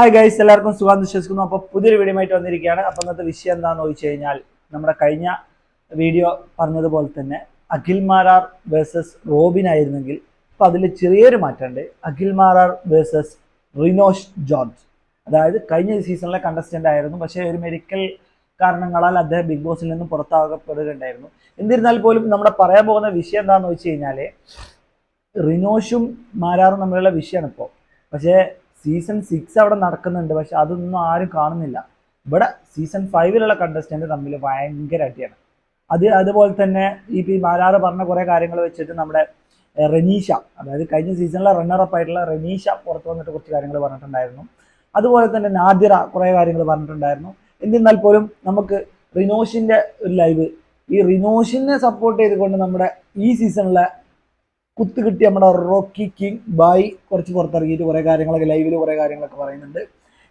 Hi guys, എല്ലാവർക്കും സുഖം വിശ്വസിക്കുന്നു. അപ്പോൾ പുതിയൊരു വീഡിയോ ആയിട്ട് വന്നിരിക്കുകയാണ്. അപ്പോൾ ഇന്നത്തെ വിഷയം എന്താണെന്ന് ചോദിച്ചു കഴിഞ്ഞാൽ, നമ്മുടെ കഴിഞ്ഞ വീഡിയോ പറഞ്ഞതുപോലെ തന്നെ അഖിൽ മാരാർ വേഴ്സസ് റോബിൻ ആയിരുന്നെങ്കിൽ അപ്പോൾ അതിൽ ചെറിയൊരു മാറ്റമുണ്ട്. Akhil Marar versus Rinosh George. അതായത് കഴിഞ്ഞ സീസണിലെ കണ്ടസ്റ്റന്റ് ആയിരുന്നു, പക്ഷേ ഒരു മെഡിക്കൽ കാരണങ്ങളാൽ അദ്ദേഹം ബിഗ് ബോസിൽ നിന്നും പുറത്താകപ്പെടുകയുണ്ടായിരുന്നു. എന്നിരുന്നാൽ പോലും നമ്മുടെ പറയാൻ പോകുന്ന വിഷയം എന്താണെന്ന് വെച്ച് കഴിഞ്ഞാൽ, റിനോഷും മാരാറും തമ്മിലുള്ള വിഷയമാണ് ഇപ്പോൾ. പക്ഷേ സീസൺ 6 അവിടെ നടക്കുന്നുണ്ട്, പക്ഷെ അതൊന്നും ആരും കാണുന്നില്ല. ഇവിടെ സീസൺ 5 കണ്ടസ്റ്റന്റ് തമ്മിൽ ഭയങ്കര അടിയാണ്. അതുപോലെ തന്നെ ഈ മാരാറ് പറഞ്ഞ കുറേ കാര്യങ്ങൾ വെച്ചിട്ട് നമ്മുടെ റനീഷ, അതായത് കഴിഞ്ഞ സീസണിലെ റണ്ണറപ്പ് ആയിട്ടുള്ള റനീഷ പുറത്തു വന്നിട്ട് കുറച്ച് കാര്യങ്ങൾ പറഞ്ഞിട്ടുണ്ടായിരുന്നു. അതുപോലെ തന്നെ നാദിറ കുറേ കാര്യങ്ങൾ പറഞ്ഞിട്ടുണ്ടായിരുന്നു. എന്നിരുന്നാൽ പോലും നമുക്ക് റിനോഷിന്റെ ഒരു ലൈവ്, ഈ റിനോഷിനെ സപ്പോർട്ട് ചെയ്തുകൊണ്ട് നമ്മുടെ ഈ സീസണിലെ കുത്ത് കിട്ടി നമ്മുടെ റോക്കി കിങ് ബായി കുറച്ച് പുറത്തിറങ്ങിയിട്ട് കുറേ കാര്യങ്ങളൊക്കെ ലൈവിൽ കുറേ കാര്യങ്ങളൊക്കെ പറയുന്നുണ്ട്.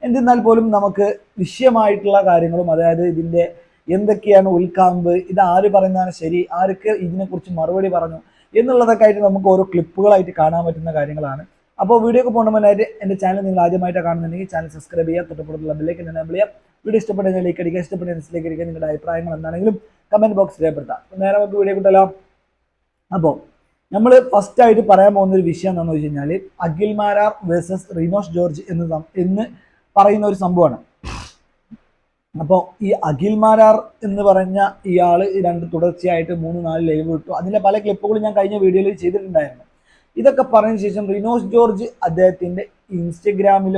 എന്നിരുന്നാൽ പോലും നമുക്ക് വിഷയമായിട്ടുള്ള കാര്യങ്ങളും, അതായത് ഇതിൻ്റെ എന്തൊക്കെയാണ് ഉൾക്കാമ്പ്, ഇത് ആര് പറയുന്നതാണ് ശരി, ആർക്ക് ഇതിനെക്കുറിച്ച് മറുപടി പറഞ്ഞു എന്നുള്ളതൊക്കെ ആയിട്ട് നമുക്ക് ഓരോ ക്ലിപ്പുകളായിട്ട് കാണാൻ പറ്റുന്ന കാര്യങ്ങളാണ്. അപ്പോൾ വീഡിയോക്ക് പോകുന്നതിനായിട്ട് എൻ്റെ ചാനൽ നിങ്ങൾ ആദ്യമായിട്ട് കാണുന്നുണ്ടെങ്കിൽ ചാനൽ സബ്സ്ക്രൈബ് ചെയ്യുക, തൊട്ടപ്പുറത്തുള്ള ബെല്ലേക്ക് എനേബിൾ ചെയ്യുക. വീഡിയോ ഇഷ്ടപ്പെട്ടെങ്കിൽ ലൈക്ക് അടിക്കുക, ഇഷ്ടപ്പെട്ട ലിസ്റ്റിലേക്ക് അടിക്കുക. നിങ്ങളുടെ അഭിപ്രായങ്ങൾ എന്താണെങ്കിലും കമൻറ്റ് ബോക്സിൽ രേഖപ്പെടുത്താം. നേരെ നമുക്ക് വീഡിയോ കിട്ടല്ലോ. അപ്പോൾ നമ്മൾ ഫസ്റ്റ് ആയിട്ട് പറയാൻ പോകുന്ന ഒരു വിഷയം എന്താണെന്ന് വെച്ച് കഴിഞ്ഞാൽ, അഖിൽ മാരാർ വേഴ്സസ് റിനോഷ് ജോർജ് എന്ന് പറയുന്ന ഒരു സംഭവമാണ്. അപ്പോൾ ഈ അഖിൽ മാരാർ എന്ന് പറഞ്ഞ ഇയാൾ തുടർച്ചയായിട്ട് 3-4 ലൈവ് വിട്ടു. അതിൻ്റെ പല ക്ലിപ്പുകളും ഞാൻ കഴിഞ്ഞ വീഡിയോയിൽ ചെയ്തിട്ടുണ്ടായിരുന്നു. ഇതൊക്കെ പറഞ്ഞതിന് ശേഷം റിനോഷ് ജോർജ് അദ്ദേഹത്തിൻ്റെ ഇൻസ്റ്റഗ്രാമിൽ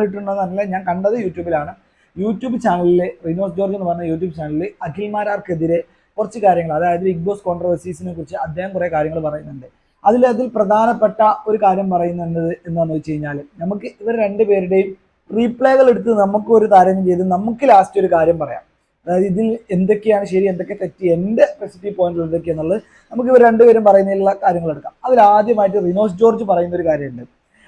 ഇട്ടിട്ടുണ്ടെന്നല്ല, ഞാൻ കണ്ടത് യൂട്യൂബിലാണ്. യൂട്യൂബ് ചാനലിൽ റിനോഷ് ജോർജ് എന്ന് പറഞ്ഞ യൂട്യൂബ് ചാനലിൽ അഖിൽ മാരാർക്കെതിരെ കുറച്ച് കാര്യങ്ങൾ, അതായത് ബിഗ് ബോസ് കോൺട്രവേഴ്സീസിനെ കുറിച്ച് അദ്ദേഹം കുറേ കാര്യങ്ങൾ പറയുന്നുണ്ട്. അതിൽ പ്രധാനപ്പെട്ട ഒരു കാര്യം പറയുന്നത് എന്താണെന്ന് വെച്ച് കഴിഞ്ഞാൽ, നമുക്ക് ഇവർ രണ്ടുപേരുടെയും റീപ്ലേകൾ എടുത്ത് നമുക്ക് ഒരു താരതമ്യം ചെയ്ത് നമുക്ക് ലാസ്റ്റ് ഒരു കാര്യം പറയാം. അതായത് ഇതിൽ എന്തൊക്കെയാണ് ശരി, എന്തൊക്കെ തെറ്റി, എൻ്റെ പോസിറ്റീവ് പോയിന്റിൽ എന്തൊക്കെയാണെന്നുള്ളത് നമുക്ക് ഇവർ രണ്ടുപേരും പറയുന്നതിലുള്ള കാര്യങ്ങൾ എടുക്കാം. അതിൽ ആദ്യമായിട്ട് റിനോഷ് ജോർജ് പറയുന്ന ഒരു കാര്യമുണ്ട്.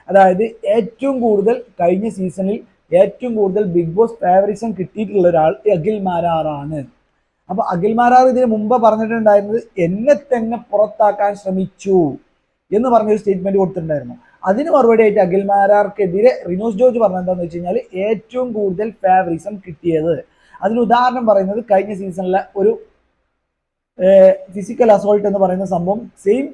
അതായത് ഏറ്റവും കൂടുതൽ കഴിഞ്ഞ സീസണിൽ ഏറ്റവും കൂടുതൽ ബിഗ് ബോസ് ഫേവറിസം കിട്ടിയിട്ടുള്ള ഒരാൾ അഖിൽ മാരാറാണ്. അപ്പൊ അഖിൽ മാരാർ ഇതിന് മുമ്പ് പറഞ്ഞിട്ടുണ്ടായിരുന്നത് എന്നെ തന്നെ പുറത്താക്കാൻ ശ്രമിച്ചു എന്ന് പറഞ്ഞൊരു സ്റ്റേറ്റ്മെന്റ് കൊടുത്തിട്ടുണ്ടായിരുന്നു. അതിന് മറുപടി ആയിട്ട് അഖിൽ മാരാർക്കെതിരെ റിനോഷ് ജോർജ് പറഞ്ഞത് എന്താണെന്ന് വെച്ച് കഴിഞ്ഞാൽ, ഏറ്റവും കൂടുതൽ ഫേവറിസം കിട്ടിയത്, അതിന് ഉദാഹരണം പറയുന്നത് കഴിഞ്ഞ സീസണിലെ ഒരു ഫിസിക്കൽ അസോൾട്ട് എന്ന് പറയുന്ന സംഭവം സെയിം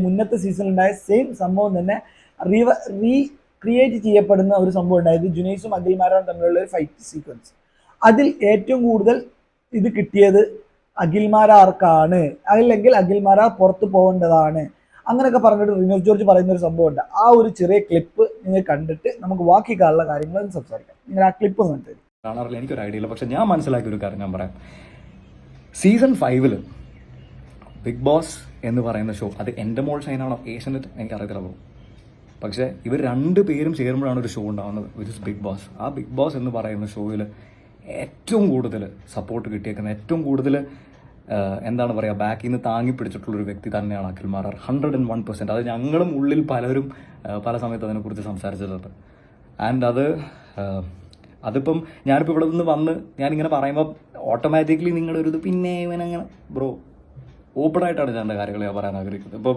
മുന്നത്തെ സീസണിൽ ഉണ്ടായ സെയിം സംഭവം തന്നെ റീക്രിയേറ്റ് ചെയ്യപ്പെടുന്ന ഒരു സംഭവം ഉണ്ടായത്. ജുനൈസും അഖിൽ മാരാറും തമ്മിലുള്ള ഒരു ഫൈറ്റ് സീക്വൻസ്, അതിൽ ഏറ്റവും കൂടുതൽ ഇത് കിട്ടിയത് അഖിൽ മാരാർക്കാണ്, അല്ലെങ്കിൽ അഖിൽ മാരാർ പുറത്തു പോകേണ്ടതാണ്, അങ്ങനെയൊക്കെ പറഞ്ഞിട്ട് റിനോഷ് ജോർജ് പറയുന്ന ഒരു സംഭവമുണ്ട്. ആ ഒരു ചെറിയ ക്ലിപ്പ് നിങ്ങൾ കണ്ടിട്ട് നമുക്ക് ബാക്കിയുള്ള കാര്യങ്ങൾ സംസാരിക്കാം. നിങ്ങൾ ആ ക്ലിപ്പ് കണ്ടിട്ട്. കാണാറില്ല, എനിക്കൊരു ഐഡിയ ഇല്ല, പക്ഷെ ഞാൻ മനസ്സിലാക്കിയ ഒരു കാര്യം ഞാൻ പറയാം. സീസൺ 5 ബിഗ് ബോസ് എന്ന് പറയുന്ന ഷോ, അത് എൻ്റെ മോൾ ഷൈനാണോ ഏഷ്യനെറ്റ് എനിക്കറിയത്തില്ല പോകും, പക്ഷേ ഇവർ രണ്ടുപേരും ചേരുമ്പോഴാണ് ഒരു ഷോ ഉണ്ടാകുന്നത്, വിച്ച് ഇസ് ബിഗ് ബോസ്. ആ ബിഗ് ബോസ് എന്ന് പറയുന്ന ഷോയിൽ ഏറ്റവും കൂടുതൽ സപ്പോർട്ട് കിട്ടിയേക്കുന്ന, ഏറ്റവും കൂടുതൽ എന്താണ് പറയുക, ബാക്കിൽ നിന്ന് താങ്ങി പിടിച്ചിട്ടുള്ളൊരു വ്യക്തി തന്നെയാണ് അഖിൽ മാരാർ. 101%. അത് ഞങ്ങളും ഉള്ളിൽ പലരും പല സമയത്ത് അതിനെക്കുറിച്ച് സംസാരിച്ചിട്ടുണ്ട്. ആൻഡ് അതിപ്പം ഞാനിപ്പോൾ ഇവിടെ നിന്ന് വന്ന് ഞാനിങ്ങനെ പറയുമ്പോൾ ഓട്ടോമാറ്റിക്കലി നിങ്ങളൊരു ഇത് പിന്നെ ഇവനങ്ങനെ ബ്രോ ഓപ്പണായിട്ടാണ് ഞാൻ എൻ്റെ കാര്യങ്ങൾ ഞാൻ പറയാൻ ആഗ്രഹിക്കുന്നത്. ഇപ്പം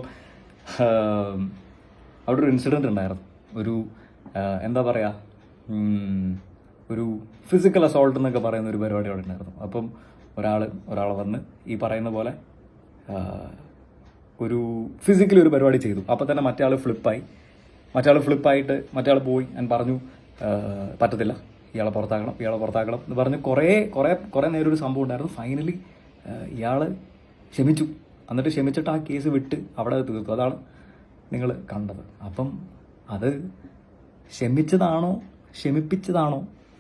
അവിടെ ഒരു ഇൻസിഡൻറ്റ് ഉണ്ടായിരുന്നു. ഒരു എന്താ പറയുക, ഒരു ഫിസിക്കൽ അസോൾട്ട് എന്നൊക്കെ പറയുന്ന ഒരു പരിപാടി അവിടെ ഉണ്ടായിരുന്നു. അപ്പം ഒരാൾ വന്ന് ഈ പറയുന്ന പോലെ ഒരു ഫിസിക്കലി ഒരു പരിപാടി ചെയ്തു. അപ്പോൾ തന്നെ മറ്റേ ആൾ ഫ്ലിപ്പായിട്ട് മറ്റേ ആൾ പോയി ഞാൻ പറഞ്ഞു പറ്റത്തില്ല, ഇയാളെ പുറത്താക്കണം എന്ന് പറഞ്ഞ് കുറേ നേരം ഒരു സംഭവം ഉണ്ടായിരുന്നു. ഫൈനലി ഇയാൾ ക്ഷമിച്ചു. എന്നിട്ട് ക്ഷമിച്ചിട്ട് ആ കേസ് വിട്ട് അവിടെ തീർത്തു. അതാണ് നിങ്ങൾ കണ്ടത്. അപ്പം അത് ക്ഷമിപ്പിച്ചതാണോ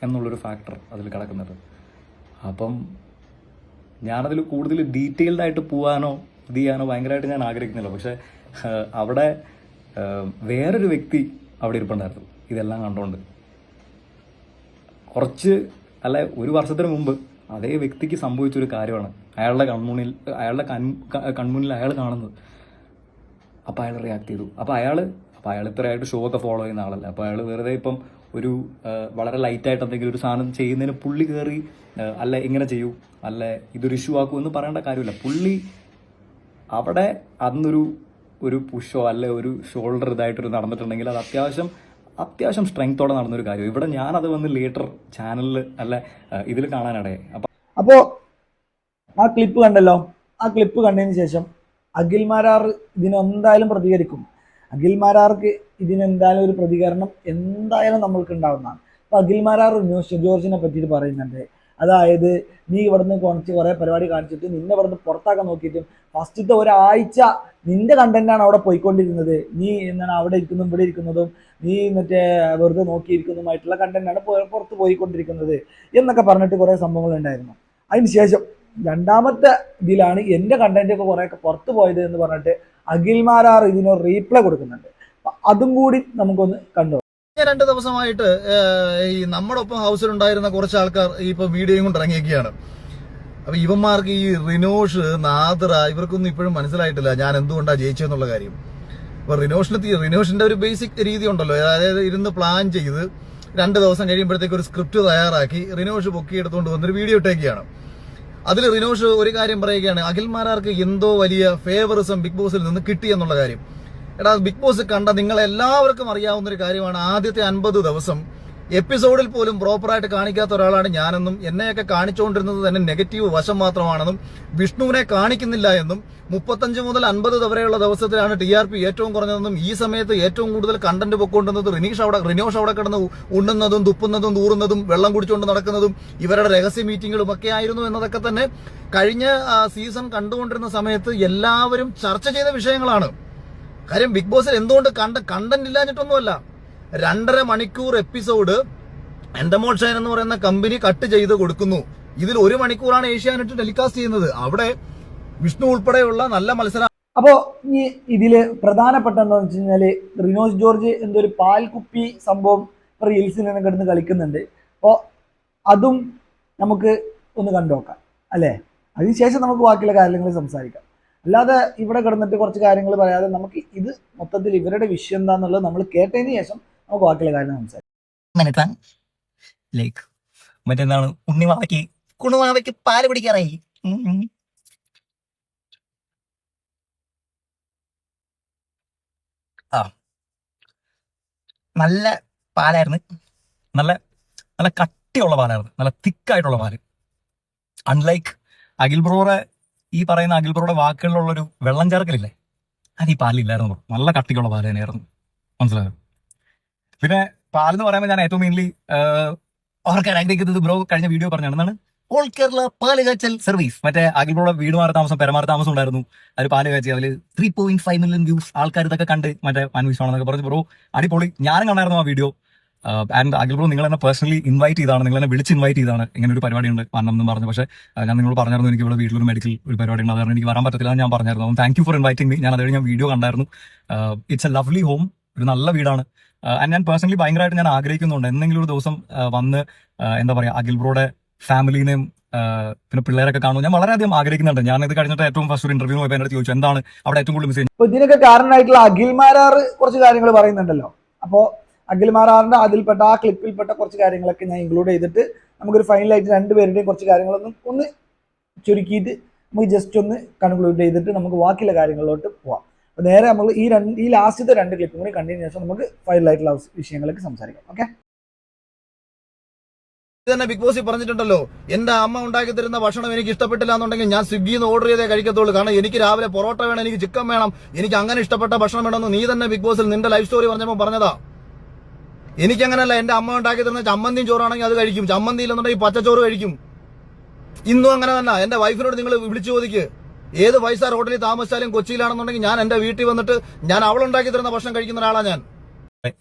എന്നുള്ളൊരു ഫാക്ടർ അതിൽ കിടക്കുന്നത്. അപ്പം ഞാനതിൽ കൂടുതൽ ഡീറ്റെയിൽഡ് ആയിട്ട് പോകാനോ ഇത് ചെയ്യാനോ ഭയങ്കരമായിട്ട് ഞാൻ ആഗ്രഹിക്കുന്നില്ല. പക്ഷേ അവിടെ വേറൊരു വ്യക്തി അവിടെ ഇരിപ്പുണ്ടായിരുന്നു ഇതെല്ലാം കണ്ടുകൊണ്ട്. ഒരു വർഷത്തിന് മുമ്പ് അതേ വ്യക്തിക്ക് സംഭവിച്ചൊരു കാര്യമാണ് അയാളുടെ കൺമുന്നിൽ അയാൾ കാണുന്നത്. അപ്പോൾ അയാൾ റിയാക്ട് ചെയ്തു. അപ്പോൾ അയാൾ ഇത്രയായിട്ട് ഷോ ഒക്കെ ഫോളോ ചെയ്യുന്ന ആളല്ല. അപ്പോൾ അയാൾ വെറുതെ ഇപ്പം ഒരു വളരെ ലൈറ്റായിട്ട് എന്തെങ്കിലും ഒരു സാധനം ചെയ്യുന്നതിന് പുള്ളി കയറി അല്ല ഇങ്ങനെ ചെയ്യൂ, അല്ല ഇതൊരു ഇഷ്യൂ ആക്കൂ എന്ന് പറയേണ്ട കാര്യമില്ല. പുള്ളി അവിടെ അന്നൊരു പുഷോ അല്ലെ ഒരു ഷോൾഡർ ഇതായിട്ടൊരു നടന്നിട്ടുണ്ടെങ്കിൽ അത് അത്യാവശ്യം അത്യാവശ്യം സ്ട്രെങ്ത്തോടെ നടന്നൊരു കാര്യം. ഇവിടെ ഞാനത് വന്ന് ലേറ്റർ ചാനലിൽ അല്ല ഇതിൽ കാണാനിടയായി. അപ്പോൾ ആ ക്ലിപ്പ് കണ്ടല്ലോ. ആ ക്ലിപ്പ് കണ്ടതിന് ശേഷം അഖിൽ മാരാർ ഇതിനെന്തായാലും പ്രതികരിക്കും. അഖിൽ മാരാർക്ക് ഇതിനെന്തായാലും ഒരു പ്രതികരണം എന്തായാലും നമ്മൾക്ക് ഉണ്ടാവുന്നതാണ്. അപ്പോൾ അഖിൽ മാരാർ റിനോഷ് ജോർജിനെ പറ്റിയിട്ട് പറയുന്നുണ്ട്. അതായത് നീ ഇവിടുന്ന് കുറേ പരിപാടി കാണിച്ചിട്ട് നിന്നെ ഇവിടുന്ന് പുറത്താക്കാൻ നോക്കിയിട്ടും ഫസ്റ്റത്തെ ഒരാഴ്ച നിന്റെ കണ്ടന്റാണ് അവിടെ പോയിക്കൊണ്ടിരുന്നത്. നീ എന്താണ് അവിടെ ഇരിക്കുന്നതും ഇവിടെ ഇരിക്കുന്നതും നീ മറ്റേ വെറുതെ നോക്കിയിരിക്കുന്നതുമായിട്ടുള്ള കണ്ടന്റാണ് പുറത്ത് പോയിക്കൊണ്ടിരിക്കുന്നത് എന്നൊക്കെ പറഞ്ഞിട്ട് കുറേ സംഭവങ്ങൾ ഉണ്ടായിരുന്നു. അതിന് ശേഷം രണ്ടാമത്തെ ഇതിലാണ് എൻ്റെ കണ്ടന്റ് ഒക്കെ കുറേയൊക്കെ പുറത്ത് പോയത് എന്ന് പറഞ്ഞിട്ട് അഖിൽ മാരാർ ഇതിനൊരു റീപ്ലൈ കൊടുക്കുന്നുണ്ട്. അതും കൂടി നമുക്കൊന്ന് കണ്ടു. 2 ദിവസമായിട്ട് ഈ നമ്മുടെ ഒപ്പം ഹൗസിലുണ്ടായിരുന്ന കുറച്ച് ആൾക്കാർ ഇപ്പൊ വീഡിയോയും കൊണ്ട് ഇറങ്ങിയൊക്കെയാണ്. അപ്പൊ ഇവന്മാർക്ക് ഈ റിനോഷ്, നാദ്ര ഇവർക്കൊന്നും ഇപ്പോഴും മനസ്സിലായിട്ടില്ല ഞാൻ എന്തുകൊണ്ടാണ് ജയിച്ചെന്നുള്ള കാര്യം. അപ്പൊ റിനോഷിന്റെ ഒരു ബേസിക് രീതി ഉണ്ടല്ലോ, അതായത് ഇരുന്ന് പ്ലാൻ ചെയ്ത് 2 ദിവസം കഴിയുമ്പോഴത്തേക്ക് ഒരു സ്ക്രിപ്റ്റ് തയ്യാറാക്കി റിനോഷ് പൊക്കിയെടുത്തുകൊണ്ട് വന്നൊരു വീഡിയോ ഇട്ടേക്കാണ്. അതിൽ റിനോഷ് ഒരു കാര്യം പറയുകയാണ്, അഖിൽ മാരാർക്ക് എന്തോ വലിയ ഫേവറിസം ബിഗ് ബോസിൽ നിന്ന് കിട്ടി എന്നുള്ള കാര്യം. എടാ, ബിഗ് ബോസ് കണ്ട നിങ്ങളെല്ലാവർക്കും അറിയാവുന്ന ഒരു കാര്യമാണ്, ആദ്യത്തെ 50 ദിവസം എപ്പിസോഡിൽ പോലും പ്രോപ്പറായിട്ട് കാണിക്കാത്ത ഒരാളാണ് ഞാനെന്നും എന്നെയൊക്കെ കാണിച്ചുകൊണ്ടിരുന്നത് തന്നെ നെഗറ്റീവ് വശം മാത്രമാണെന്നും വിഷ്ണുവിനെ കാണിക്കുന്നില്ല എന്നും 35 മുതൽ 50 വരെയുള്ള ദിവസത്തിലാണ് TRP ഏറ്റവും കുറഞ്ഞതെന്നും ഈ സമയത്ത് ഏറ്റവും കൂടുതൽ കണ്ടന്റ് പൊക്കൊണ്ടുന്നത് റിനോഷ് അവിടെ കിടന്ന് ഉണ്ണുന്നതും തുപ്പുന്നതും തൂറുന്നതും വെള്ളം കുടിച്ചുകൊണ്ട് നടക്കുന്നതും ഇവരുടെ രഹസ്യ മീറ്റിങ്ങുകളും ഒക്കെ ആയിരുന്നു എന്നതൊക്കെ തന്നെ കഴിഞ്ഞ സീസൺ കണ്ടുകൊണ്ടിരുന്ന സമയത്ത് എല്ലാവരും ചർച്ച ചെയ്ത വിഷയങ്ങളാണ്. കാര്യം ബിഗ് ബോസിൽ എന്തുകൊണ്ട് കണ്ടന്റ് ഇല്ലാഞ്ഞിട്ടൊന്നുമല്ല, 2.5 മണിക്കൂർ എപ്പിസോഡ് എൻഡമോൾ ഷൈൻ എന്ന് പറയുന്ന കമ്പനി കട്ട് ചെയ്ത് കൊടുക്കുന്നു. ഇതിൽ 1 മണിക്കൂറാണ് ഏഷ്യാനെറ്റ് ടെലികാസ്റ്റ് ചെയ്യുന്നത്. അവിടെ വിഷ്ണു ഉൾപ്പെടെയുള്ള നല്ല മത്സരം. അപ്പോൾ ഈ ഇതില് പ്രധാനപ്പെട്ട എന്താണെന്ന് വെച്ച് കഴിഞ്ഞാല് റിനോഷ് ജോർജ് എന്തൊരു പാൽക്കുപ്പി സംഭവം റീൽസിൽ നിന്ന് കിടന്ന് കളിക്കുന്നുണ്ട്. അപ്പോൾ അതും നമുക്ക് ഒന്ന് കണ്ടുനോക്കാം അല്ലേ. അതിനുശേഷം നമുക്ക് ബാക്കിയുള്ള കാര്യങ്ങൾ സംസാരിക്കാം. അല്ലാതെ ഇവിടെ കിടന്നിട്ട് കുറച്ച് കാര്യങ്ങൾ പറയാതെ നമുക്ക് ഇത് മൊത്തത്തിൽ ഇവരുടെ വിഷയം എന്താന്നുള്ളത് നമ്മൾ കേട്ടതിന് ശേഷം നമുക്ക് ബാക്കിയുള്ള കാര്യങ്ങൾ സംസാരിക്കാം. ലൈക്ക് മറ്റെന്താണ് കുണുമാവയ്ക്ക് പാല് പിടിക്കാറായി. ആ നല്ല പാലായിരുന്നു, നല്ല നല്ല കട്ടിയുള്ള പാലായിരുന്നു, നല്ല തിക്കായിട്ടുള്ള പാല്. അൺലൈക്ക് അഖിൽ ബ്രോറെ ഈ പറയുന്ന അഖിൽ ബ്രോയുടെ വാക്കുകളിലുള്ളൊരു വെള്ളം ചേർക്കലില്ലേ, അത് ഈ പാലില്ലായിരുന്നു. നല്ല കട്ടിക്കുള്ള പാല് തന്നെയായിരുന്നു, മനസ്സിലായോ. പിന്നെ പാലെന്ന് പറയുമ്പോൾ ഞാൻ ഏറ്റവും മെയിൻലി ഓർക്കാൻ ആഗ്രഹിക്കുന്നത് ബ്രോ കഴിഞ്ഞ വീഡിയോ പറഞ്ഞാണ്, എന്താണ് ഓൾ കേരള പാല് കാച്ചൽ സർവീസ്. മറ്റേ അഖിൽ ബ്രോയുടെ വീട് മാറി താമസം പെരമാറി താമസം ഉണ്ടായിരുന്നു, അതിൽ പാല് കാച്ചി. അതിൽ 3.5 മില്യൺ വ്യൂസ്, ആൾക്കാർ ഇതൊക്കെ കണ്ട് മറ്റേ അന്വേഷണമെന്നൊക്കെ പറഞ്ഞു. ബ്രോ അടിപൊളി, ഞാനും കണ്ടായിരുന്നു ആ വീഡിയോ. ആൻഡ് അഖിൽ ബ്രോ നിങ്ങൾ എന്നെ പേഴ്സണലി ഇൻവൈറ്റ് ചെയ്താണ്, നിങ്ങൾ എന്നെ വിളിച്ച് ഇൻവൈറ്റ് ചെയ്താണ് ഇങ്ങനെ ഒരു പരിപാടി ഉണ്ട് വരണമെന്ന് പറഞ്ഞു. പക്ഷേ ഞാൻ നിങ്ങളോട് പറഞ്ഞായിരുന്നു എനിക്ക് ഇവിടെ വീട്ടിലൊരു മെഡിക്കൽ ഒരു പരിപാടി ഉണ്ട്, അതാണ് എനിക്ക് വരാൻ പറ്റത്തില്ല ഞാൻ പറഞ്ഞായിരുന്നു. Thank you for inviting me. ഞാൻ അതുവഴി ഞാൻ വീഡിയോ കണ്ടായിരുന്നു. ഇറ്റ്സ് എ ലവ്ലി ഹോം, ഒരു നല്ല വീടാണ്. ആൻഡ് ഞാൻ പേഴ്സണലി ഭയങ്കരമായിട്ട് ഞാൻ ആഗ്രഹിക്കുന്നുണ്ട് എന്തെങ്കിലും ഒരു ദിവസം വന്ന് എന്താ പറയുക അഖിൽ ബ്രോയുടെ ഫാമിലിനെയും പിന്നെ പിള്ളേരൊക്കെ കാണുന്നു. ഞാൻ വളരെയധികം ആഗ്രഹിക്കുന്നുണ്ട്. ഞാൻ ഇത് കഴിഞ്ഞിട്ട് ഏറ്റവും ഫസ്റ്റ് ഒരു ഇന്റർവ്യൂ പോയപ്പോൾ എന്നോട് ചോദിച്ചു എന്താണ് അവിടെ ഏറ്റവും കൂടുതൽ മിസ് ചെയ്യുന്നത്. അപ്പോൾ ഇതിനൊക്കെ കാരണമായിട്ടുള്ള അഖിൽ മാരാർ കുറച്ച് കാര്യങ്ങൾ പറയുന്നുണ്ടല്ലോ. അപ്പോൾ അഖിൽ മാരാറിന്റെ അതിൽപ്പെട്ട ആ ക്ലിപ്പിൽപ്പെട്ട കുറച്ച് കാര്യങ്ങളൊക്കെ ഞാൻ ഇൻക്ലൂഡ് ചെയ്തിട്ട് നമുക്കൊരു ഫൈനലായിട്ട് രണ്ടുപേരുടെയും കുറച്ച് കാര്യങ്ങളൊന്നും ഒന്ന് ചുരുക്കിയിട്ട് നമുക്ക് ജസ്റ്റ് ഒന്ന് കൺക്ലൂഡ് ചെയ്തിട്ട് നമുക്ക് ബാക്കിയുള്ള കാര്യങ്ങളിലോട്ട് പോവാം. അപ്പോൾ നേരെ നമ്മൾ ഈ ലാസ്റ്റത്തെ 2 ക്ലിപ്പും കൂടി കണ്ടതിന് ശേഷം നമുക്ക് ഫൈനലായിട്ടുള്ള വിഷയങ്ങളൊക്കെ സംസാരിക്കാം. ഓക്കെ. തന്നെ ബിഗ് ബോസ് പറഞ്ഞിട്ടുണ്ടല്ലോ, എന്റെ അമ്മ ഉണ്ടാക്കി തരുന്ന ഭക്ഷണം എനിക്ക് ഇഷ്ടപ്പെട്ടില്ല എന്നുണ്ടെങ്കിൽ ഞാൻ സ്വിഗ്ഗിന്ന് ഓർഡർ ചെയ്തേ കഴിക്കത്തുള്ളൂ. കാരണം എനിക്ക് രാവിലെ പൊറോട്ട വേണം, എനിക്ക് ചിക്കൻ വേണം, എനിക്ക് അങ്ങനെ ഇഷ്ടപ്പെട്ട ഭക്ഷണം വേണമെന്ന് നീ തന്നെ ബിഗ് ബോസിൽ നിന്റെ ലൈഫ് സ്റ്റോറി പറഞ്ഞപ്പോൾ പറഞ്ഞതാ. എനിക്കങ്ങനല്ല, എന്റെ അമ്മ ഉണ്ടാക്കി തരുന്ന ചമ്മന്തിയും ചോറാണെങ്കിൽ അത് കഴിക്കും, ചമ്മന്തി ഇല്ലെന്നുണ്ടെങ്കിൽ പച്ചച്ചോറ് കഴിക്കും. ഇന്നും അങ്ങനെ തന്നെ. എന്റെ വൈഫിനോട് നിങ്ങൾ വിളിച്ചു ചോദിക്ക്, ഏത് 5 സ്റ്റാർ ഹോട്ടലിൽ താമസിച്ചാലും കൊച്ചിയിലാണെന്നുണ്ടെങ്കിൽ ഞാൻ എന്റെ വീട്ടിൽ വന്നിട്ട് ഞാൻ അവളുണ്ടാക്കി തരുന്ന ഭക്ഷണം കഴിക്കുന്ന ഒരാളാണ് ഞാൻ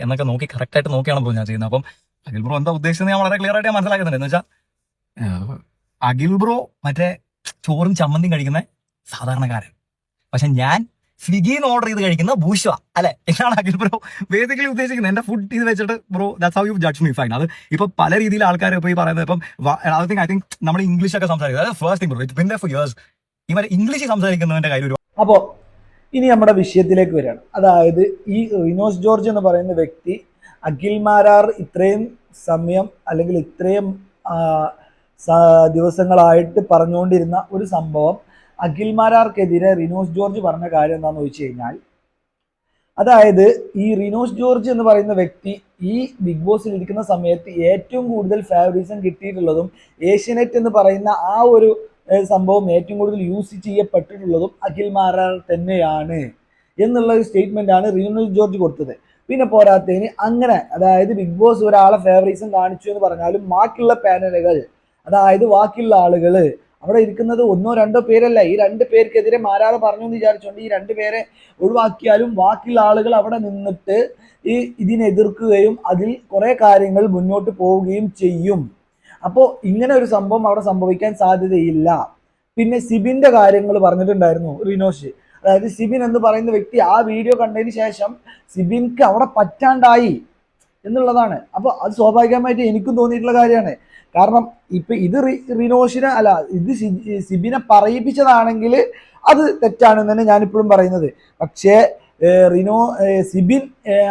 എന്നൊക്കെ നോക്കി കറക്റ്റായിട്ട് നോക്കിയാണ് ഞാൻ ചെയ്യുന്നത്. അപ്പം അഖിൽ ബ്രോ എന്താ ഉദ്ദേശിച്ചത് ഞാൻ വളരെ ക്ലിയർ ആയിട്ട് മനസ്സിലാക്കുന്നുണ്ട്. എന്ന് വെച്ചാൽ അഖിൽ ബ്രോ മറ്റേ ചോറും ചമ്മന്തിയും കഴിക്കുന്ന സാധാരണക്കാരൻ, പക്ഷെ ഞാൻ സ്വിഗ്ഗിന്ന് ഓർഡർ ചെയ്ത് കഴിക്കുന്ന ബൂഷ്വ അല്ലെ, എന്നാണ് അഖിൽ ബ്രോ ബേസിക്കലി ഉദ്ദേശിക്കുന്നത്. എന്റെ ഫുഡ് ഇത് വെച്ചിട്ട് bro that's how you judge me fine. അത് ഇപ്പൊ പല രീതിയിൽ ആൾക്കാർ ഇപ്പൊ ഈ പറയുന്നത് ഇപ്പം ഐ തിങ്ക് നമ്മൾ ഇംഗ്ലീഷ് ഒക്കെ സംസാരിക്കുന്നത്, അതായത് first thing bro it's been there for years ഇവർ ഇംഗ്ലീഷ് സംസാരിക്കുന്നതിന്റെ കാര്യം. അപ്പോൾ ഇനി നമ്മുടെ വിഷയത്തിലേക്ക് വരികയാണ്. അതായത് ഈ റിനോഷ് ജോർജ് എന്ന് പറയുന്ന വ്യക്തി അഖിൽ മാരാർ ഇത്രയും സമയം അല്ലെങ്കിൽ ഇത്രയും ദിവസങ്ങളായിട്ട് പറഞ്ഞുകൊണ്ടിരുന്ന ഒരു സംഭവം, അഖിൽ മാരാർക്കെതിരെ റിനോഷ് ജോർജ് പറഞ്ഞ കാര്യം എന്താണെന്ന് ചോദിച്ചു കഴിഞ്ഞാൽ, അതായത് ഈ റിനോഷ് ജോർജ് എന്ന് പറയുന്ന വ്യക്തി ഈ ബിഗ് ബോസിൽ ഇരിക്കുന്ന സമയത്ത് ഏറ്റവും കൂടുതൽ ഫേവറിസം കിട്ടിയിട്ടുള്ളതും ഏഷ്യനെറ്റ് എന്ന് പറയുന്ന ആ ഒരു സംഭവം ഏറ്റവും കൂടുതൽ യൂസ് ചെയ്യപ്പെട്ടിട്ടുള്ളതും അഖിൽ മാരാർ തന്നെയാണ് എന്നുള്ള ഒരു സ്റ്റേറ്റ്മെന്റ് ആണ് റിനോഷ് ജോർജ് കൊടുത്തത്. പിന്നെ പോരാത്തതിന് അങ്ങനെ അതായത് ബിഗ് ബോസ് ഒരാളെ ഫേവറിസം കാണിച്ചു എന്ന് പറഞ്ഞാലും ബാക്കിയുള്ള പാനലുകൾ, അതായത് ബാക്കിയുള്ള ആളുകൾ അവിടെ ഇരിക്കുന്നത് ഒന്നോ രണ്ടോ പേരല്ല, ഈ 2 പേർക്കെതിരെ മാരാറ് പറഞ്ഞു എന്ന് വിചാരിച്ചുകൊണ്ട് ഈ 2 പേരെ ഒഴിവാക്കിയാലും ബാക്കിയുള്ള ആളുകൾ അവിടെ നിന്നിട്ട് ഇതിനെ എതിർക്കുകയും അതിൽ കുറെ കാര്യങ്ങൾ മുന്നോട്ട് പോവുകയും ചെയ്യും. അപ്പോൾ ഇങ്ങനെ ഒരു സംഭവം അവിടെ സംഭവിക്കാൻ സാധ്യതയില്ല. പിന്നെ സിബിന്റെ കാര്യങ്ങൾ പറഞ്ഞിട്ടുണ്ടായിരുന്നു റിനോഷ്. അതായത് സിബിൻ എന്ന് പറയുന്ന വ്യക്തി ആ വീഡിയോ കണ്ടതിന് ശേഷം സിബിൻക്ക് അവിടെ പറ്റാണ്ടായി എന്നുള്ളതാണ്. അപ്പോൾ അത് സ്വാഭാവികമായിട്ട് എനിക്കും തോന്നിയിട്ടുള്ള കാര്യമാണ്. കാരണം ഇപ്പൊ ഇത് റിനോഷിനെ അല്ല, ഇത് സിബിനെ പറയിപ്പിച്ചതാണെങ്കിൽ അത് തെറ്റാണെന്ന് തന്നെ ഞാനിപ്പോഴും പറയുന്നത്. പക്ഷേ സിബിൻ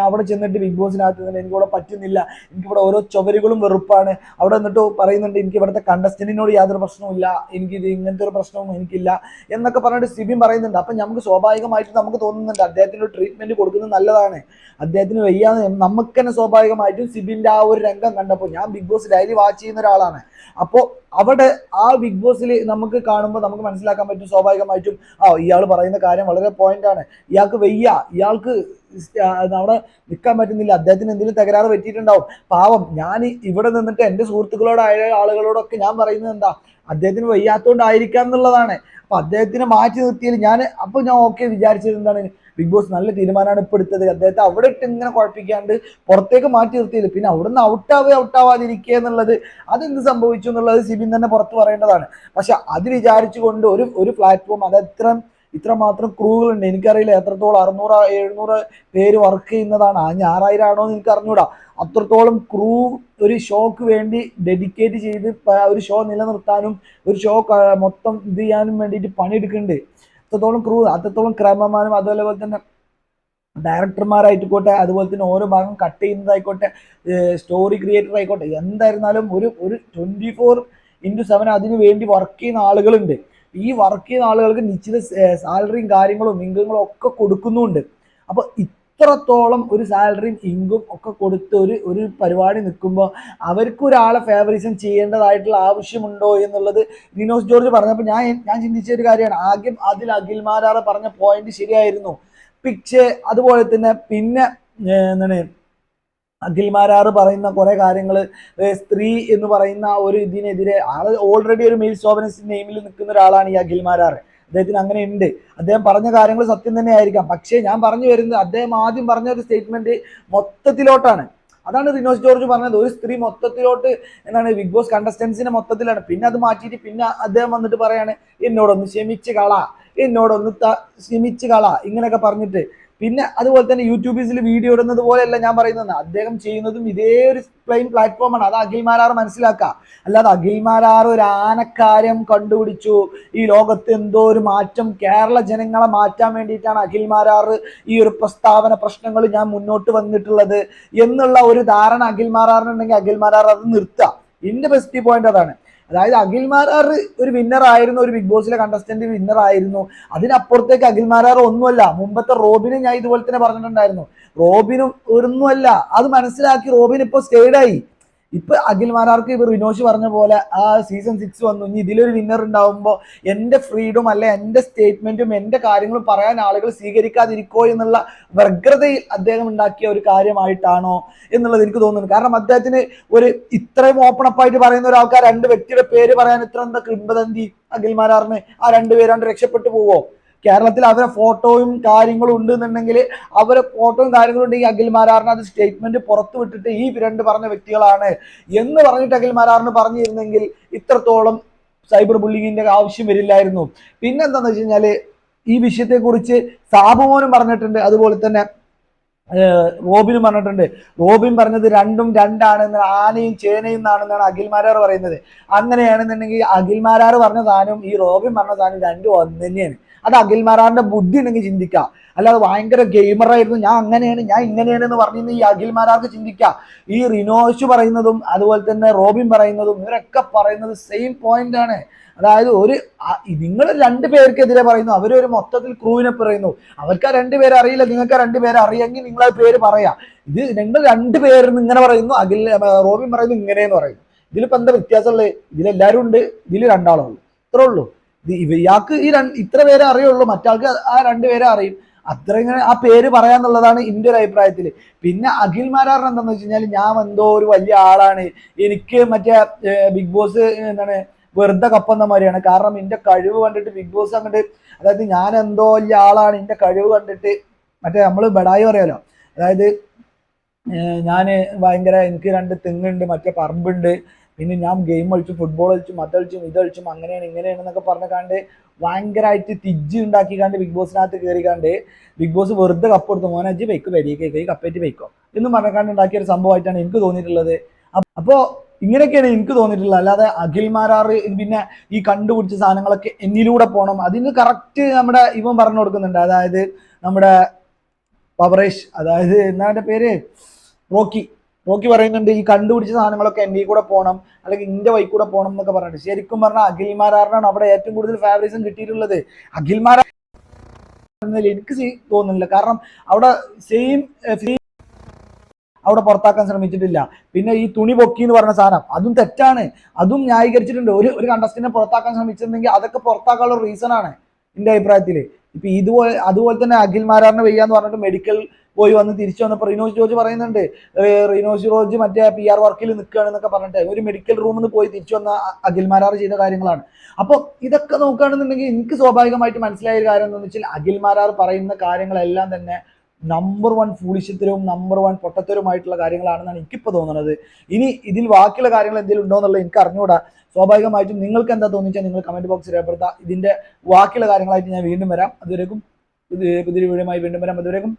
അവിടെ ചെന്നിട്ട് ബിഗ് ബോസിനകത്ത് നിന്ന് എനിക്കിവിടെ പറ്റുന്നില്ല, എനിക്കിവിടെ ഓരോ ചുവരുകളും വെറുപ്പാണ്, അവിടെ നിന്നിട്ട് പറയുന്നുണ്ട് എനിക്ക് ഇവിടുത്തെ കണ്ടസ്റ്റന്റിനോട് യാതൊരു പ്രശ്നവുമില്ല, എനിക്കിത് ഇങ്ങനത്തെ ഒരു പ്രശ്നവും എനിക്കില്ല എന്നൊക്കെ പറഞ്ഞിട്ട് സിബിൻ പറയുന്നുണ്ട്. അപ്പം നമുക്ക് സ്വാഭാവികമായിട്ട് നമുക്ക് തോന്നുന്നുണ്ട് അദ്ദേഹത്തിന് ഒരു ട്രീറ്റ്മെന്റ് കൊടുക്കുന്നത് നല്ലതാണ്, അദ്ദേഹത്തിന് വയ്യാതെ നമുക്ക് തന്നെ സ്വാഭാവികമായിട്ടും സിബിന്റെ ആ ഒരു രംഗം കണ്ടപ്പോൾ, ഞാൻ ബിഗ് ബോസ് ഡെയിലി വാച്ച് ചെയ്യുന്ന ഒരാളാണ്, അപ്പോൾ അവിടെ ആ ബിഗ് ബോസിൽ നമുക്ക് കാണുമ്പോൾ നമുക്ക് മനസ്സിലാക്കാൻ പറ്റും സ്വാഭാവികമായിട്ടും ഇയാൾ പറയുന്ന കാര്യം വളരെ പോയിന്റ് ആണ്, ഇയാൾക്ക് വയ്യ, ഇയാൾക്ക് അവിടെ നിൽക്കാൻ പറ്റുന്നില്ല, അദ്ദേഹത്തിന് എന്തെങ്കിലും തകരാറ് പറ്റിയിട്ടുണ്ടാവും, പാവം ഞാൻ ഇവിടെ നിന്നിട്ട് എൻ്റെ സുഹൃത്തുക്കളോടായ ആളുകളോടൊക്കെ ഞാൻ പറയുന്നത് എന്താ, അദ്ദേഹത്തിന് വയ്യാത്തോണ്ടായിരിക്കാം എന്നുള്ളതാണ്. അപ്പൊ അദ്ദേഹത്തിനെ മാറ്റി നിർത്തിയാൽ ഞാൻ ഓക്കെ വിചാരിച്ചത് എന്താണ്, ബിഗ് ബോസ് നല്ല തീരുമാനമാണ് ഇപ്പോൾ എടുത്തത്, അദ്ദേഹത്തെ അവിടെ ഇട്ട് ഇങ്ങനെ കുഴപ്പിക്കാണ്ട് പുറത്തേക്ക് മാറ്റി നിർത്തിയില്ല, പിന്നെ അവിടുന്ന് ഔട്ടാവാതിരിക്കുക എന്നുള്ളത് അതെന്ത് സംഭവിച്ചു എന്നുള്ളത് സിബിൻ തന്നെ പുറത്ത് പറയേണ്ടതാണ്. പക്ഷെ അത് വിചാരിച്ചുകൊണ്ട് ഒരു പ്ലാറ്റ്ഫോം അത് ഇത്രമാത്രം ക്രൂകളുണ്ട്, എനിക്കറിയില്ല എത്രത്തോളം 600-700 പേര് വർക്ക് ചെയ്യുന്നതാണ്, 6000 ആണോ എന്ന് എനിക്ക് അറിഞ്ഞൂടാ, അത്രത്തോളം ക്രൂ ഒരു ഷോക്ക് വേണ്ടി ഡെഡിക്കേറ്റ് ചെയ്ത് ഒരു ഷോ നിലനിർത്താനും ഒരു ഷോ മൊത്തം ഇത് ചെയ്യാനും വേണ്ടിയിട്ട് പണിയെടുക്കുന്നുണ്ട്. അത്രത്തോളം ക്രൂ, അത്രത്തോളം ക്രമമാനും അതുപോലെ തന്നെ ഡയറക്ടർമാരായിക്കോട്ടെ, അതുപോലെ തന്നെ ഓരോ ഭാഗം കട്ട് ചെയ്യുന്നതായിക്കോട്ടെ, സ്റ്റോറി ക്രിയേറ്റർ ആയിക്കോട്ടെ, എന്തായിരുന്നാലും ഒരു 24/7 അതിനു വേണ്ടി വർക്ക് ചെയ്യുന്ന ആളുകളുണ്ട്. ഈ വർക്ക് ചെയ്യുന്ന ആളുകൾക്ക് നിശ്ചിത സാലറിയും കാര്യങ്ങളും ഇൻകങ്ങളും ഒക്കെ കൊടുക്കുന്നുണ്ട്. അപ്പൊ ഇത്രത്തോളം ഒരു സാലറിയും ഇൻകം ഒക്കെ കൊടുത്ത് ഒരു പരിപാടി നിൽക്കുമ്പോൾ അവർക്ക് ഒരാളെ ഫേവറിസം ചെയ്യേണ്ടതായിട്ടുള്ള ആവശ്യമുണ്ടോ എന്നുള്ളത് റിനോഷ് ജോർജ് പറഞ്ഞപ്പോൾ ഞാൻ ചിന്തിച്ച ഒരു കാര്യമാണ്. ആദ്യം അഖിൽ മാരാർ പറഞ്ഞ പോയിന്റ് ശരിയായിരുന്നു. പക്ഷേ അതുപോലെ തന്നെ പിന്നെ എന്താണ് അഖിൽ മാരാർ പറയുന്ന കുറെ കാര്യങ്ങൾ, സ്ത്രീ എന്ന് പറയുന്ന ഒരു ഇതിനെതിരെ ആള് ഓൾറെഡി ഒരു മെയിൽ ശോഭനസ് നെയിമിൽ നിൽക്കുന്ന ഒരാളാണ് ഈ അഖിൽ മാരാർ. അദ്ദേഹത്തിന് അങ്ങനെ ഉണ്ട്, അദ്ദേഹം പറഞ്ഞ കാര്യങ്ങൾ സത്യം തന്നെ ആയിരിക്കാം. പക്ഷേ ഞാൻ പറഞ്ഞു വരുന്നത് അദ്ദേഹം ആദ്യം പറഞ്ഞ ഒരു സ്റ്റേറ്റ്മെന്റ് മൊത്തത്തിലോട്ടാണ്. അതാണ് റിനോഷ് ജോർജ് പറഞ്ഞത്, ഒരു സ്ത്രീ മൊത്തത്തിലോട്ട് എന്താണ് ബിഗ് ബോസ് കണ്ടസ്റ്റൻസിനെ മൊത്തത്തിലാണ്. പിന്നെ അത് മാറ്റിയിട്ട് പിന്നെ അദ്ദേഹം വന്നിട്ട് പറയാണ് എന്നോടൊന്ന് ക്ഷമിച്ച് കള ഇങ്ങനെയൊക്കെ പറഞ്ഞിട്ട്. പിന്നെ അതുപോലെ തന്നെ യൂട്യൂബിൽ വീഡിയോ ഇടുന്നത് പോലെയല്ല ഞാൻ പറയുന്നത്, അദ്ദേഹം ചെയ്യുന്നതും ഇതേ ഒരു പ്ലെയിൻ പ്ലാറ്റ്ഫോമാണ്. അത് അഖിൽ മാരാർ മനസ്സിലാക്കുക. അല്ലാതെ അഖിൽ മാരാർ ഒരു ആനക്കാര്യം കണ്ടുപിടിച്ചു, ഈ ലോകത്ത് എന്തോ ഒരു മാറ്റം, കേരള ജനങ്ങളെ മാറ്റാൻ വേണ്ടിയിട്ടാണ് അഖിൽ മാരാർ ഈ ഒരു പ്രശ്നങ്ങൾ ഞാൻ മുന്നോട്ട് വന്നിട്ടുള്ളത് എന്നുള്ള ഒരു ധാരണ അഖിൽ മാരാറിനുണ്ടെങ്കിൽ അഖിൽ മാരാർ അത് നിർത്തുക. എന്റെ ബെസ്റ്റ് പോയിന്റ് അതാണ്. അതായത് അഖിൽ മാരാർ ഒരു വിന്നർ ആയിരുന്നു, ഒരു ബിഗ് ബോസിലെ കണ്ടസ്റ്റന്റ് വിന്നർ ആയിരുന്നു. അതിനപ്പുറത്തേക്ക് അഖിൽ മാരാർ ഒന്നുമല്ല. മുമ്പത്തെ റോബിനും ഞാൻ ഇതുപോലെ തന്നെ പറഞ്ഞിട്ടുണ്ടായിരുന്നു, റോബിനും ഒന്നുമല്ല. അത് മനസ്സിലാക്കി റോബിൻ ഇപ്പൊ സ്റ്റേഡായി. ഇപ്പൊ അഖിൽ മാരാർക്ക് ഇപ്പൊ റിനോഷ് പറഞ്ഞ പോലെ ആ സീസൺ 6 വന്നു, ഇനി ഇതിലൊരു വിന്നർ ഉണ്ടാവുമ്പോൾ എന്റെ ഫ്രീഡം അല്ലെ എന്റെ സ്റ്റേറ്റ്മെന്റും എന്റെ കാര്യങ്ങളും പറയാൻ ആളുകൾ സ്വീകരിക്കാതിരിക്കോ എന്നുള്ള വ്യഗ്രതയിൽ അദ്ദേഹം ഉണ്ടാക്കിയ ഒരു കാര്യമായിട്ടാണോ എന്നുള്ളത് എനിക്ക് തോന്നുന്നു. കാരണം അദ്ദേഹത്തിന് ഒരു ഇത്രയും ഓപ്പൺ അപ്പ് ആയിട്ട് പറയുന്ന ഒരാൾക്കാർ 2 വ്യക്തിയുടെ പേര് പറയാൻ ഇത്ര എന്താ കിംബദന്തി അഖിൽ മാരാറിന്? ആ 2 പേരാണ്ട് രക്ഷപ്പെട്ടു പോവോ? കേരളത്തിൽ അവരെ ഫോട്ടോയും കാര്യങ്ങളും ഉണ്ടെന്നുണ്ടെങ്കിൽ അവരെ ഫോട്ടോയും കാര്യങ്ങളും ഉണ്ടെങ്കിൽ അഖിൽ മാരാറിന് അത് സ്റ്റേറ്റ്മെന്റ് പുറത്തു വിട്ടിട്ട് ഈ 2 പറഞ്ഞ വ്യക്തികളാണ് എന്ന് പറഞ്ഞിട്ട് അഖിൽ മാരാറിന് പറഞ്ഞിരുന്നെങ്കിൽ ഇത്രത്തോളം സൈബർ ബുള്ളിങ്ങിന്റെ ആവശ്യം വരില്ലായിരുന്നു. പിന്നെന്താന്ന് വെച്ച് കഴിഞ്ഞാല് ഈ വിഷയത്തെക്കുറിച്ച് സാബുമോനും പറഞ്ഞിട്ടുണ്ട്, അതുപോലെ തന്നെ റോബിനും പറഞ്ഞിട്ടുണ്ട്. റോബിൻ പറഞ്ഞത് 2ഉം 2ആണ്, ആനയും ചേനയും എന്നാണെന്നാണ് അഖിൽ മാരാർ പറയുന്നത്. അങ്ങനെയാണെന്നുണ്ടെങ്കിൽ അഖിൽ മാരാർ പറഞ്ഞ സാധനവും ഈ റോബിൻ പറഞ്ഞ സാധനം 2 ഒന്ന് തന്നെയാണ്. അത് അഖിൽമാരാറിന്റെ ബുദ്ധി ഉണ്ടെങ്കിൽ ചിന്തിക്കാം. അല്ലാതെ ഭയങ്കര ഗെയിമറായിരുന്നു, ഞാൻ അങ്ങനെയാണ് ഞാൻ ഇങ്ങനെയാണ് എന്ന് പറഞ്ഞിരുന്ന ഈ അഖിൽമാരാർക്ക് ചിന്തിക്കാം. ഈ റിനോഷ് പറയുന്നതും അതുപോലെ തന്നെ റോബിൻ പറയുന്നതും ഇവരൊക്കെ പറയുന്നത് സെയിം പോയിന്റ് ആണ്. അതായത് നിങ്ങൾ രണ്ടുപേർക്കെതിരെ പറയുന്നു, അവരൊരു മൊത്തത്തിൽ ക്രൂവിനെ പറയുന്നു. അവർക്ക് ആ രണ്ടുപേരെ അറിയില്ല, നിങ്ങൾക്ക് ആ രണ്ടുപേരെ അറിയാമെങ്കിൽ നിങ്ങൾ ആ പേര് പറയാം. ഇത് നിങ്ങൾ രണ്ടുപേരും ഇങ്ങനെ പറയുന്നു, റോബിൻ പറയുന്നു ഇങ്ങനെയെന്ന് പറയുന്നു. ഇതിലിപ്പോ എന്താ വ്യത്യാസമുള്ളത്? ഇതിലെല്ലാവരും ഉണ്ട്, ഇതിൽ രണ്ടാളുള്ളൂ, ഇത്രേ ഉള്ളൂ. ഇയാൾക്ക് ഇത്ര പേരെ അറിയുള്ളൂ, മറ്റാൾക്ക് ആ രണ്ടുപേരെ അറിയും. അത്ര ഇങ്ങനെ ആ പേര് പറയാന്നുള്ളതാണ് എൻ്റെ ഒരു അഭിപ്രായത്തിൽ. പിന്നെ അഖിൽമാരാറിന് എന്താന്ന് വെച്ച് കഴിഞ്ഞാൽ ഞാൻ എന്തോ ഒരു വലിയ ആളാണ്, എനിക്ക് മറ്റേ ബിഗ് ബോസ് എന്താണ് വെറുതെ കപ്പെന്ന മാതിരിയാണ്. കാരണം എൻ്റെ കഴിവ് കണ്ടിട്ട് ബിഗ് ബോസ് അങ്ങോട്ട്, അതായത് ഞാൻ എന്തോ വലിയ ആളാണ്, എൻ്റെ കഴിവ് കണ്ടിട്ട് മറ്റേ നമ്മൾ ബടായി പറയാലോ, അതായത് ഞാൻ ഭയങ്കര, എനിക്ക് 2 തെങ്ങുണ്ട്, മറ്റേ പറമ്പുണ്ട്, പിന്നെ ഞാൻ ഗെയിം കളിച്ചും ഫുട്ബോൾ കളിച്ചും അത് കളിച്ചും ഇത് കളിച്ചും അങ്ങനെയാണ് ഇങ്ങനെയാണ് എന്നൊക്കെ പറഞ്ഞുകാണ്ട് ഭയങ്കരമായിട്ട് തിജ്ജ് ഉണ്ടാക്കിക്കാണ്ട് ബിഗ് ബോസിനകത്ത് കയറിക്കാണ്ട് ബിഗ് ബോസ് വെറുതെ കപ്പ് കൊടുത്തു, മോനെ അജ്ജ് ബൈക്ക് വരികയ്ക്ക് കപ്പേറ്റ് ബൈക്കോ എന്നും പറഞ്ഞുകാണ്ട് ഉണ്ടാക്കിയ ഒരു സംഭവമായിട്ടാണ് എനിക്ക് തോന്നിയിട്ടുള്ളത്. അപ്പോൾ ഇങ്ങനെയൊക്കെയാണ് എനിക്ക് തോന്നിയിട്ടുള്ളത്. അല്ലാതെ അഖിൽമാരാർ പിന്നെ ഈ കണ്ടുപിടിച്ച സാധനങ്ങളൊക്കെ എന്നിലൂടെ പോകണം, അതിന് കറക്റ്റ് നമ്മുടെ ഇവൻ പറഞ്ഞു കൊടുക്കുന്നുണ്ട്. അതായത് നമ്മുടെ പവറേഷ്, അതായത് എന്താ എൻ്റെ പേര്, റോക്കി പറയുന്നുണ്ട് ഈ കണ്ടുപിടിച്ച സാധനങ്ങളൊക്കെ എൻ്റെ കൂടെ പോകണം, അല്ലെങ്കിൽ ഇന്റെ വഴി കൂടെ പോകണം എന്നൊക്കെ പറഞ്ഞിട്ട്. ശരിക്കും പറഞ്ഞാൽ അഖിൽമാരാറിനാണ് അവിടെ ഏറ്റവും കൂടുതൽ ഫേവറിസം കിട്ടിയിട്ടുള്ളത്. അഖിൽമാരാർ എനിക്ക് തോന്നുന്നില്ല, കാരണം അവിടെ അവിടെ പുറത്താക്കാൻ ശ്രമിച്ചിട്ടില്ല. പിന്നെ ഈ തുണി പൊക്കി എന്ന് പറഞ്ഞ സാധനം അതും തെറ്റാണ്, അതും ന്യായീകരിച്ചിട്ടുണ്ട്. ഒരു കണ്ടസ്റ്റന്റിനെ പുറത്താക്കാൻ ശ്രമിച്ചിട്ടുണ്ടെങ്കിൽ അതൊക്കെ പുറത്താക്കാനുള്ള റീസൺ ആണ് എൻ്റെ അഭിപ്രായത്തിൽ. ഇപ്പൊ അതുപോലെ തന്നെ അഖിൽമാരാറിന് വയ്യാന്ന് പറഞ്ഞിട്ട് മെഡിക്കൽ പോയി വന്ന് തിരിച്ചു വന്നപ്പോൾ റിനോഷ് ജോർജ് പറയുന്നുണ്ട്, റിനോഷ് ജോർജ് മറ്റേ PR വർക്കിൽ നിൽക്കുകയാണെന്നൊക്കെ പറഞ്ഞിട്ട് ഒരു മെഡിക്കൽ റൂമിൽ നിന്ന് പോയി തിരിച്ചു വന്ന അഖിൽമാരാർ ചെയ്ത കാര്യങ്ങളാണ്. അപ്പോൾ ഇതൊക്കെ നോക്കുകയാണെന്നുണ്ടെങ്കിൽ എനിക്ക് സ്വാഭാവികമായിട്ട് മനസ്സിലായ ഒരു കാര്യം എന്താണെന്ന് വെച്ചാൽ അഖിൽമാരാർ പറയുന്ന കാര്യങ്ങളെല്ലാം തന്നെ നമ്പർ 1 ഫൂളിഷത്തരവും നമ്പർ 1 പൊട്ടത്തരവുമായിട്ടുള്ള കാര്യങ്ങളാണെന്നാണ് എനിക്കിപ്പോൾ തോന്നുന്നത്. ഇനി ഇതിൽ ബാക്കിയുള്ള കാര്യങ്ങൾ എന്തെങ്കിലും ഉണ്ടോ എന്നുള്ളത് എനിക്ക് അറിഞ്ഞുകൂടാ. സ്വാഭാവികമായിട്ടും നിങ്ങൾക്ക് എന്താ തോന്നിച്ചാൽ നിങ്ങൾ കമന്റ് ബോക്സിൽ രേഖപ്പെടുത്താം. ഇതിന്റെ ബാക്കിയുള്ള കാര്യങ്ങളായിട്ട് ഞാൻ വീണ്ടും വരാം. അതുവരേക്കും പുതിയൊരു വീഡിയോയുമായി വീണ്ടും വരാം. അതുവരേക്കും